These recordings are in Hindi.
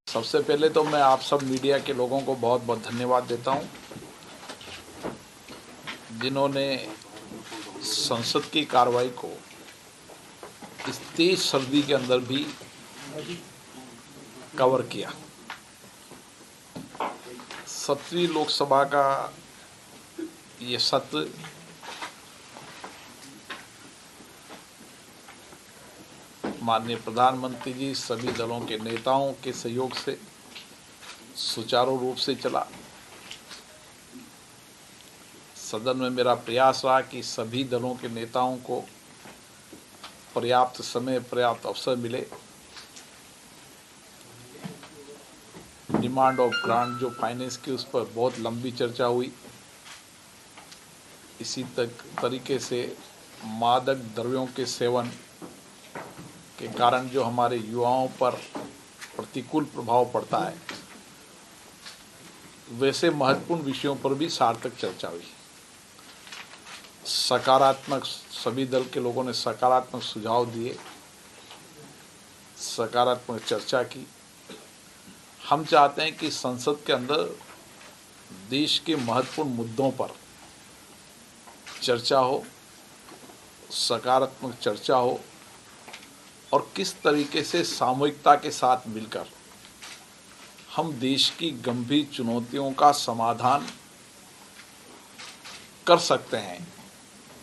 सबसे पहले तो मैं आप सब मीडिया के लोगों को बहुत बहुत धन्यवाद देता हूं, जिन्होंने संसद की कार्रवाई को इस तेज सर्दी के अंदर भी कवर किया। 7वीं लोकसभा का ये सत्र माननीय प्रधानमंत्री जी सभी दलों के नेताओं के सहयोग से सुचारू रूप से चला। सदन में मेरा प्रयास रहा कि सभी दलों के नेताओं को पर्याप्त समय, पर्याप्त अवसर मिले। डिमांड ऑफ ग्रांट जो फाइनेंस की, उस पर बहुत लंबी चर्चा हुई। इसी तरीके से मादक द्रव्यों के सेवन के कारण जो हमारे युवाओं पर प्रतिकूल प्रभाव पड़ता है, वैसे महत्वपूर्ण विषयों पर भी सार्थक चर्चा हुई। सकारात्मक, सभी दल के लोगों ने सकारात्मक सुझाव दिए, सकारात्मक चर्चा की। हम चाहते हैं कि संसद के अंदर देश के महत्वपूर्ण मुद्दों पर चर्चा हो, सकारात्मक चर्चा हो और किस तरीके से सामूहिकता के साथ मिलकर हम देश की गंभीर चुनौतियों का समाधान कर सकते हैं।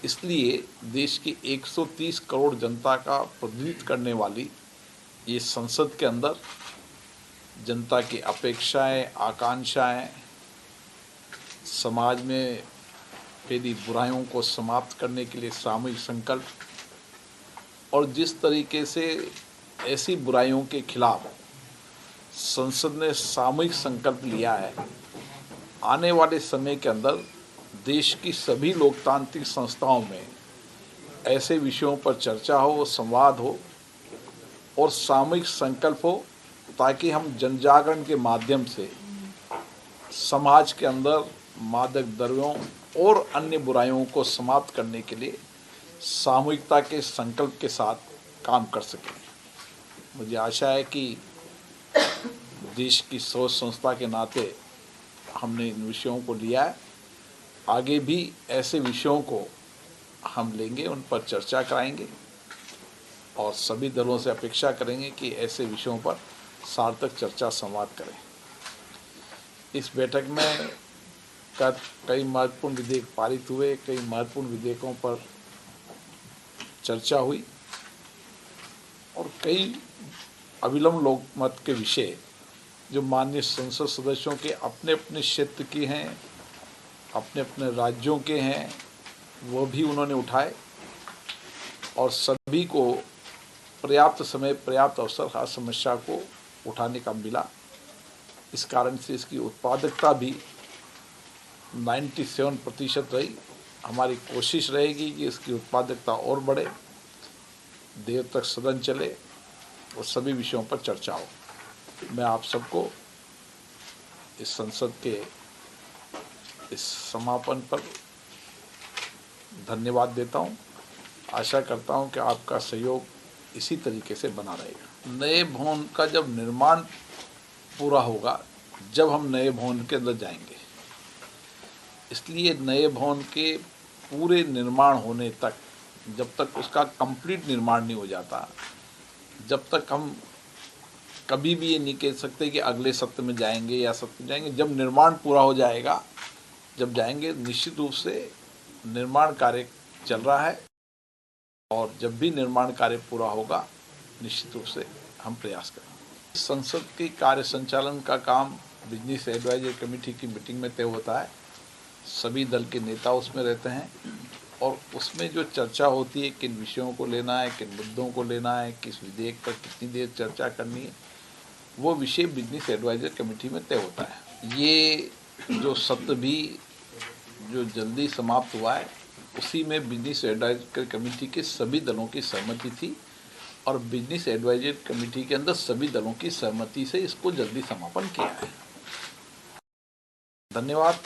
इसलिए देश की 130 करोड़ जनता का प्रतिनिधित्व करने वाली ये संसद के अंदर जनता की अपेक्षाएं, आकांक्षाएं, समाज में फैली बुराइयों को समाप्त करने के लिए सामूहिक संकल्प, और जिस तरीके से ऐसी बुराइयों के खिलाफ संसद ने सामूहिक संकल्प लिया है, आने वाले समय के अंदर देश की सभी लोकतांत्रिक संस्थाओं में ऐसे विषयों पर चर्चा हो, संवाद हो और सामूहिक संकल्प हो, ताकि हम जनजागरण के माध्यम से समाज के अंदर मादक द्रव्यों और अन्य बुराइयों को समाप्त करने के लिए सामूहिकता के संकल्प के साथ काम कर सकें। मुझे आशा है कि देश की सोच संस्था के नाते हमने इन विषयों को लिया है। आगे भी ऐसे विषयों को हम लेंगे, उन पर चर्चा कराएंगे और सभी दलों से अपेक्षा करेंगे कि ऐसे विषयों पर सार्थक चर्चा संवाद करें। इस बैठक में कई महत्वपूर्ण विधेयक पारित हुए, कई महत्वपूर्ण विधेयकों पर चर्चा हुई और कई अविलंब लोकमत के विषय जो माननीय संसद सदस्यों के अपने अपने क्षेत्र के हैं, अपने अपने राज्यों के हैं, वो भी उन्होंने उठाए और सभी को पर्याप्त समय, पर्याप्त अवसर हर समस्या को उठाने का मिला। इस कारण से इसकी उत्पादकता भी 97% रही। हमारी कोशिश रहेगी कि इसकी उत्पादकता और बढ़े, देर तक सदन चले और सभी विषयों पर चर्चा हो। मैं आप सबको इस संसद के इस समापन पर धन्यवाद देता हूं। आशा करता हूं कि आपका सहयोग इसी तरीके से बना रहेगा। नए भवन का जब निर्माण पूरा होगा, जब हम नए भवन के अंदर जाएंगे, इसलिए नए भवन के पूरे निर्माण होने तक, जब तक उसका कंप्लीट निर्माण नहीं हो जाता, जब तक हम कभी भी ये नहीं कह सकते कि अगले सत्र में जाएंगे या सत्र में जाएंगे। जब निर्माण पूरा हो जाएगा, जब जाएंगे। निश्चित रूप से निर्माण कार्य चल रहा है और जब भी निर्माण कार्य पूरा होगा, निश्चित रूप से हम प्रयास करेंगे। संसद के कार्य संचालन का काम बिजनेस एडवाइजरी कमेटी की मीटिंग में तय होता है। सभी दल के नेता उसमें रहते हैं और उसमें जो चर्चा होती है, किन विषयों को लेना है, किन मुद्दों को लेना है, किस विधेयक पर कितनी देर चर्चा करनी है, वो विषय बिजनेस एडवाइजरी कमेटी में तय होता है। ये जो सत्र भी जो जल्दी समाप्त हुआ है, उसी में बिजनेस एडवाइजरी कमेटी के सभी दलों की सहमति थी और बिजनेस एडवाइजरी कमेटी के अंदर सभी दलों की सहमति से इसको जल्दी समापन किया है। धन्यवाद।